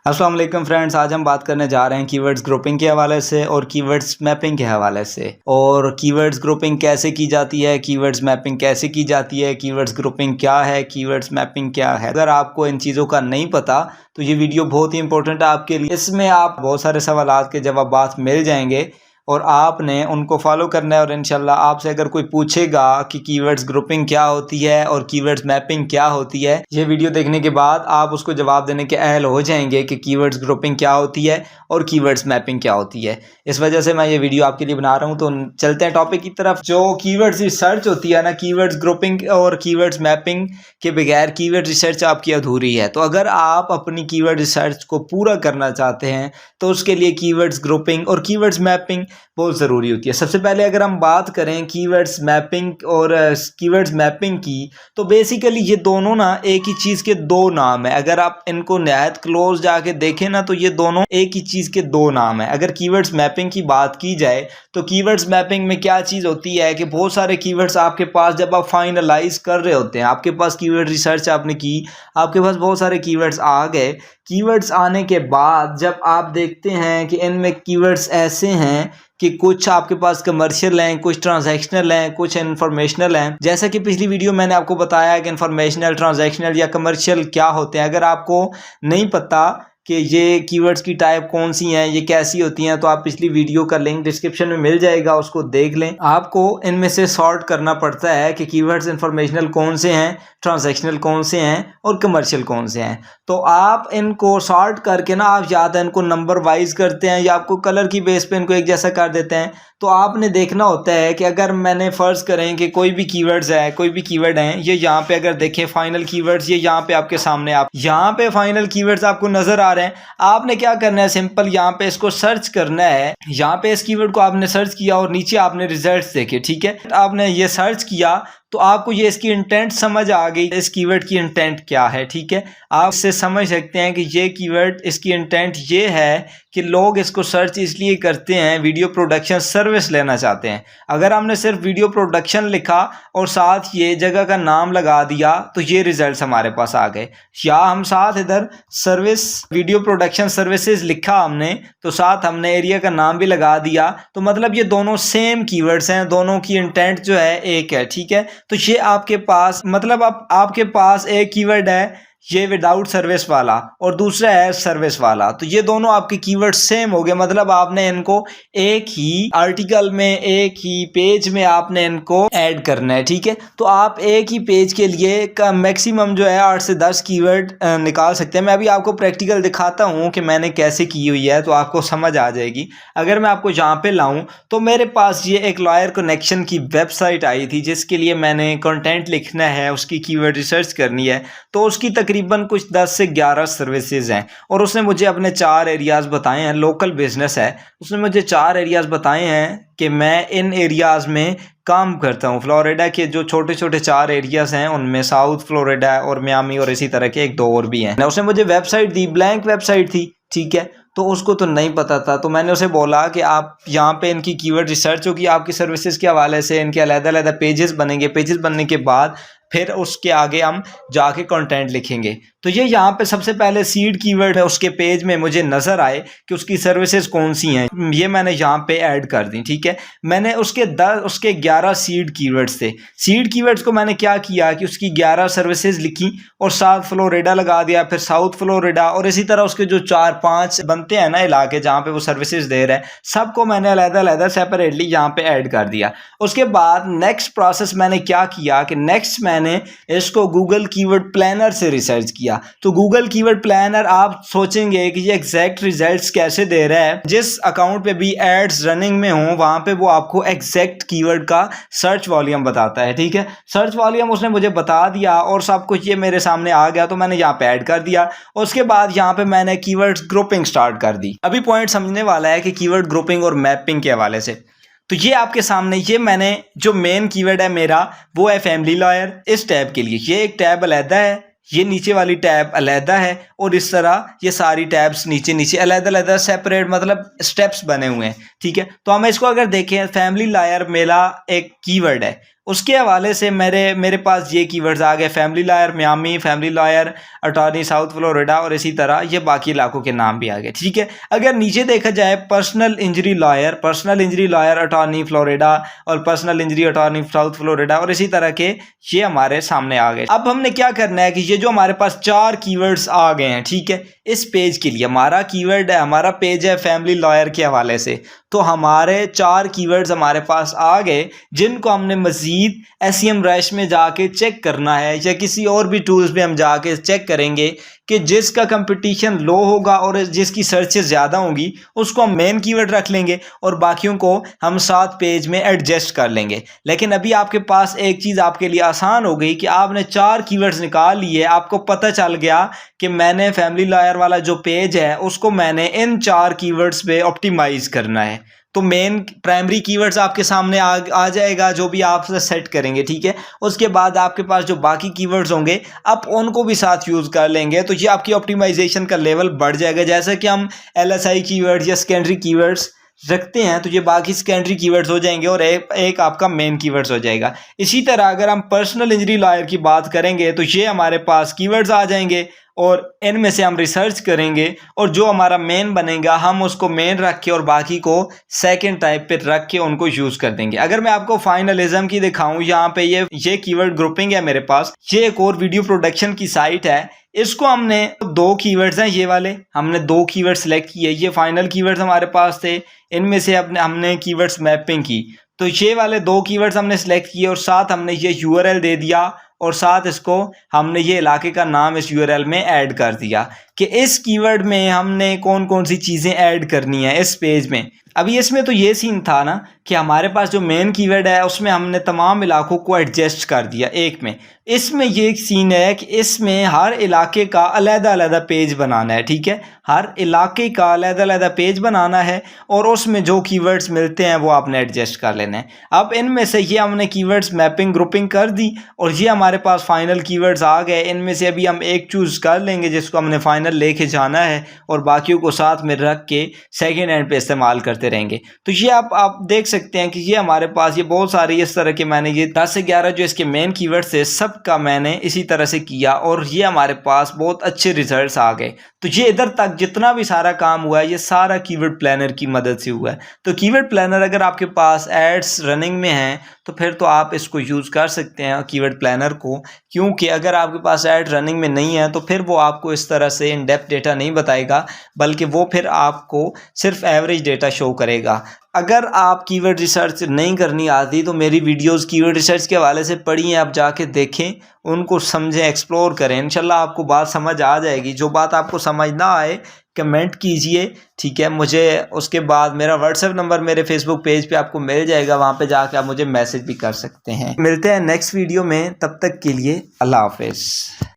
अस्सलाम वालेकुम फ्रेंड्स, आज हम बात करने जा रहे हैं कीवर्ड्स ग्रुपिंग के हवाले से और कीवर्ड्स मैपिंग के हवाले से। और कीवर्ड्स ग्रुपिंग कैसे की जाती है, कीवर्ड्स मैपिंग कैसे की जाती है, कीवर्ड्स ग्रुपिंग क्या है, कीवर्ड्स मैपिंग क्या है। अगर आपको इन चीज़ों का नहीं पता तो ये वीडियो बहुत ही इंपॉर्टेंट है आपके लिए। इसमें आप बहुत सारे सवालात के जवाब मिल जाएंगे और आपने उनको फॉलो करना है। और इंशाल्लाह आपसे अगर कोई पूछेगा कि कीवर्ड्स ग्रुपिंग क्या होती है और कीवर्ड्स मैपिंग क्या होती है, ये वीडियो देखने के बाद आप उसको जवाब देने के अहल हो जाएंगे कि कीवर्ड्स ग्रुपिंग क्या होती है और कीवर्ड्स मैपिंग क्या होती है। इस वजह से मैं ये वीडियो आपके लिए बना रहा हूँ। तो चलते हैं टॉपिक की तरफ। जो कीवर्ड्स रिसर्च होती है ना, कीवर्ड्स ग्रुपिंग और कीवर्ड्स मैपिंग के बगैर कीवर्ड रिसर्च आपकी अधूरी है। तो अगर आप अपनी कीवर्ड रिसर्च को पूरा करना चाहते हैं तो उसके लिए कीवर्ड्स ग्रुपिंग और कीवर्ड्स मैपिंग बहुत ज़रूरी होती है। सबसे पहले अगर हम बात करें कीवर्ड्स मैपिंग और कीवर्ड्स मैपिंग की, तो बेसिकली ये दोनों ना एक ही चीज़ के दो नाम है। अगर आप इनको नहायत क्लोज जाके देखें ना, तो ये दोनों एक ही चीज़ के दो नाम है। अगर कीवर्ड्स मैपिंग की बात की जाए तो कीवर्ड्स मैपिंग में क्या चीज़ होती है कि बहुत सारे कीवर्ड्स आपके पास जब आप फाइनलाइज कर रहे होते हैं, आपके पास कीवर्ड रिसर्च आपने की, आपके पास बहुत सारे कीवर्ड्स आ गए। कीवर्ड्स आने के बाद जब आप देखते हैं कि इनमें कीवर्ड्स ऐसे हैं कि कुछ आपके पास कमर्शियल हैं, कुछ ट्रांजैक्शनल हैं, कुछ इन्फॉर्मेशनल हैं। जैसा कि पिछली वीडियो मैंने आपको बताया कि इन्फॉर्मेशनल, ट्रांजैक्शनल या कमर्शियल क्या होते हैं। अगर आपको नहीं पता कि ये कीवर्ड्स की टाइप कौन सी हैं, ये कैसी होती हैं, तो आप पिछली वीडियो का लिंक डिस्क्रिप्शन में मिल जाएगा, उसको देख लें। आपको इनमें से सॉर्ट करना पड़ता है कि कीवर्ड्स इन्फॉर्मेशनल कौन से हैं, ट्रांजैक्शनल कौन से हैं और कमर्शियल कौन से हैं। तो आप इनको सॉर्ट करके ना, आप या तो इनको नंबर वाइज करते हैं या आपको कलर की बेस पे इनको एक जैसा कर देते हैं। तो आपने देखना होता है कि अगर मैंने फ़र्ज़ करें कि कोई भी कीवर्ड्स है, कोई भी कीवर्ड हैं, ये यहाँ पे अगर देखें फाइनल कीवर्ड्स, ये यहाँ पे आपके सामने, आप यहाँ पे फाइनल कीवर्ड्स आपको नज़र आ रहे हैं। आपने क्या करना है, सिंपल यहाँ पे इसको सर्च करना है। यहाँ पे इस कीवर्ड को आपने सर्च किया और नीचे आपने रिजल्ट्स देखे, ठीक है। आपने ये सर्च किया तो आपको ये इसकी इंटेंट समझ आ गई, इस कीवर्ड की इंटेंट क्या है, ठीक है। आप इससे समझ सकते हैं कि ये कीवर्ड, इसकी इंटेंट ये है कि लोग इसको सर्च इसलिए करते हैं, वीडियो प्रोडक्शन सर्विस लेना चाहते हैं। अगर हमने सिर्फ वीडियो प्रोडक्शन लिखा और साथ ये जगह का नाम लगा दिया तो ये रिजल्ट्स हमारे पास आ गए। या हम साथ इधर सर्विस, वीडियो प्रोडक्शन सर्विसेज लिखा हमने, तो साथ हमने एरिया का नाम भी लगा दिया, तो मतलब ये दोनों सेम कीवर्ड्स हैं, दोनों की इंटेंट जो है एक है, ठीक है। तो ये आपके पास, मतलब आपके पास एक कीवर्ड है ये विदाउट सर्विस वाला और दूसरा है सर्विस वाला, तो ये दोनों आपके कीवर्ड सेम हो गए। मतलब आपने इनको एक ही आर्टिकल में, एक ही पेज में आपने इनको ऐड करना है, ठीक है। तो आप एक ही पेज के लिए मैक्सिमम जो है 8 से 10 कीवर्ड निकाल सकते हैं। मैं अभी आपको प्रैक्टिकल दिखाता हूँ कि मैंने कैसे की हुई है, तो आपको समझ आ जाएगी। अगर मैं आपको यहाँ पे लाऊं तो मेरे पास ये एक लॉयर कनेक्शन की वेबसाइट आई थी, जिसके लिए मैंने कंटेंट लिखना है, उसकी कीवर्ड रिसर्च करनी है। तो उसकी तकरीबन कुछ 10 से 11 सर्विसेज हैं और उसने मुझे अपने 4 एरियाज़ बताए हैं। लोकल बिजनेस है, उसने मुझे 4 एरियाज़ बताए हैं कि मैं इन एरियाज़ में काम करता हूँ। फ्लोरिडा के जो छोटे छोटे 4 एरियाज़ हैं, उनमें साउथ फ्लोरिडा और मियामी और इसी तरह के 1-2 और भी हैं। उसने मुझे वेबसाइट दी, ब्लैंक वेबसाइट थी, ठीक है। तो उसको तो नहीं पता था, तो मैंने उसे बोला कि आप यहाँ पे इनकी कीवर्ड रिसर्च होगी आपकी सर्विसेज के हवाले से, इनके अलग-अलग पेजेस बनेंगे। पेजेस बनने के बाद फिर उसके आगे हम जाके कंटेंट लिखेंगे। तो ये यहाँ पे सबसे पहले सीड कीवर्ड है, उसके पेज में मुझे नज़र आए कि उसकी सर्विसेज कौन सी हैं, ये मैंने यहाँ पे ऐड कर दी, ठीक है। मैंने उसके 11 सीड कीवर्ड्स थे। सीड कीवर्ड्स को मैंने क्या किया कि उसकी 11 सर्विसेज लिखी और साथ फ्लोरिडा लगा दिया, फिर साउथ फ्लोरिडा और इसी तरह उसके जो 4-5 बनते हैं ना इलाके जहाँ पे वो सर्विसेज दे रहे हैं, सबको मैंने अलग-अलग सेपरेटली यहाँ पे ऐड कर दिया। उसके बाद नेक्स्ट प्रोसेस मैंने क्या किया कि नेक्स्ट मैंने इसको गूगल कीवर्ड प्लानर से रिसर्च किया। तो गूगल कीवर्ड प्लानर, आप सोचेंगे कि ये एग्जैक्ट रिजल्ट्स कैसे दे रहा है। जिस अकाउंट पे भी एड्स रनिंग में हो वहां पे वो आपको एग्जैक्ट कीवर्ड का सर्च वॉल्यूम बताता है, ठीक है। सर्च वॉल्यूम उसने मुझे बता दिया और सब कुछ ये मेरे सामने आ गया, तो मैंने यहाँ पे ऐड कर दिया। उसके बाद यहाँ पे मैंने कीवर्ड्स ग्रुपिंग स्टार्ट कर दी। अभी पॉइंट समझने वाला है कि कीवर्ड ग्रुपिंग और मैपिंग के हवाले से। तो ये आपके सामने, ये मैंने जो मेन कीवर्ड है मेरा वो है फैमिली लॉयर। इस टैब के लिए ये एक टैब अलहदा है, ये नीचे वाली टैब अलहदा है और इस तरह ये सारी टैब्स नीचे नीचे अलग-अलग सेपरेट, मतलब स्टेप्स बने हुए हैं, ठीक है। तो हम इसको अगर देखें, फैमिली लॉयर मेरा एक कीवर्ड है उसके हवाले से मेरे पास ये कीवर्ड्स आ गए, family lawyer Miami, family lawyer attorney south Florida, और इसी तरह ये बाकी इलाकों के नाम भी आ गए। ठीक है, अगर नीचे देखा जाए personal injury lawyer attorney Florida और personal injury attorney south Florida और इसी तरह के ये हमारे सामने आ गए। अब हमने क्या करना है कि ये जो हमारे पास 4 कीवर्ड्स आ गए हैं, ठीक है, इस पेज के लिए हमारा कीवर्ड है, हमारा पेज है फैमिली लॉयर के हवाले से, तो हमारे 4 कीवर्ड्स हमारे पास आ गए जिनको हमने मज़ीद SEMrush में जाके चेक करना है या किसी और भी टूल्स में हम जाके चेक करेंगे कि जिसका कंपटीशन लो होगा और जिसकी सर्चेस ज़्यादा होंगी उसको हम मेन कीवर्ड रख लेंगे और बाकियों को हम साथ पेज में एडजस्ट कर लेंगे। लेकिन अभी आपके पास एक चीज़ आपके लिए आसान हो गई कि आपने 4 कीवर्ड्स निकाल लिए, आपको पता चल गया कि मैंने फैमिली लॉयर वाला जो पेज है उसको मैंने इन 4 कीवर्ड्स पे ऑप्टिमाइज करना है। तो मेन प्राइमरी कीवर्ड्स आपके सामने आ जाएगा जो भी आप सेट करेंगे। ठीक है, उसके बाद आपके पास जो बाकी कीवर्ड्स होंगे आप उनको भी साथ यूज़ कर लेंगे, तो ये आपकी ऑप्टिमाइजेशन का लेवल बढ़ जाएगा। जैसे कि हम LSI कीवर्ड्स या सेकेंडरी कीवर्ड्स रखते हैं तो ये बाकी सेकेंडरी कीवर्ड्स हो जाएंगे और एक आपका मेन कीवर्ड्स हो जाएगा। इसी तरह अगर हम पर्सनल इंजरी लॉयर की बात करेंगे तो ये हमारे पास कीवर्ड्स आ जाएंगे और इनमें से हम रिसर्च करेंगे और जो हमारा मेन बनेगा हम उसको मेन रख के और बाकी को सेकंड टाइप पे रख के उनको यूज़ कर देंगे। अगर मैं आपको फाइनलिज्म की दिखाऊं, यहाँ पे ये कीवर्ड ग्रुपिंग है मेरे पास, ये एक और वीडियो प्रोडक्शन की साइट है। इसको हमने 2 कीवर्ड्स हैं ये वाले, हमने 2 कीवर्ड सेलेक्ट किए, ये फाइनल कीवर्ड्स हमारे पास थे, इनमें से हमने कीवर्ड्स मैपिंग की, तो ये वाले 2 कीवर्ड्स हमने सेलेक्ट किए और साथ हमने ये URL दे दिया और साथ इसको हमने ये इलाके का नाम इस URL में ऐड कर दिया कि इस कीवर्ड में हमने कौन कौन सी चीज़ें ऐड करनी है इस पेज में। अभी इसमें तो ये सीन था ना कि हमारे पास जो मेन कीवर्ड है उसमें हमने तमाम इलाकों को एडजस्ट कर दिया एक में। इसमें ये सीन है कि इसमें हर इलाके का अलग-अलग पेज बनाना है। ठीक है, हर इलाके का अलग-अलग पेज बनाना है और उसमें जो कीवर्ड्स मिलते हैं वो आपने एडजस्ट कर लेना है। अब इनमें से ये हमने कीवर्ड्स मैपिंग ग्रुपिंग कर दी और ये हमारे पास फाइनल कीवर्ड्स आ गए। इनमें से अभी हम एक चूज़ कर लेंगे जिसको हमने फाइनल लेके जाना है और बाकियों को साथ में रख के सेकेंड हैंड पे इस्तेमाल करते रहेंगे। तो ये आप देख सकते हैं कि ये हमारे पास ये बहुत सारे इस तरह के, मैंने ये 10 से 11 जो इसके मेन कीवर्ड्स थे सब का मैंने इसी तरह से किया और ये हमारे पास बहुत अच्छे रिजल्ट्स आ गए। तो ये इधर तक जितना भी सारा काम हुआ है ये सारा कीवर्ड प्लानर की मदद से हुआ है। तो कीवर्ड प्लानर अगर आपके पास एड्स रनिंग में हैं तो फिर तो आप इसको यूज़ कर सकते हैं कीवर्ड प्लानर को, क्योंकि अगर आपके पास ऐड रनिंग में नहीं है तो फिर वो आपको इस तरह से इन डेप्थ डेटा नहीं बताएगा, बल्कि वो फिर आपको सिर्फ एवरेज डेटा शो करेगा। अगर आप कीवर्ड रिसर्च नहीं करनी आती तो मेरी वीडियोस कीवर्ड रिसर्च के हवाले से पढ़ी हैं, आप जाके देखें, उनको समझें, एक्सप्लोर करें, इंशाल्लाह आपको बात समझ आ जाएगी। जो बात आपको समझ ना आए कमेंट कीजिए, ठीक है। मुझे उसके बाद मेरा व्हाट्सएप नंबर मेरे फेसबुक पेज पे आपको मिल जाएगा, वहाँ पे जाके आप मुझे मैसेज भी कर सकते हैं। मिलते हैं नेक्स्ट वीडियो में, तब तक के लिए अल्लाह हाफिज़।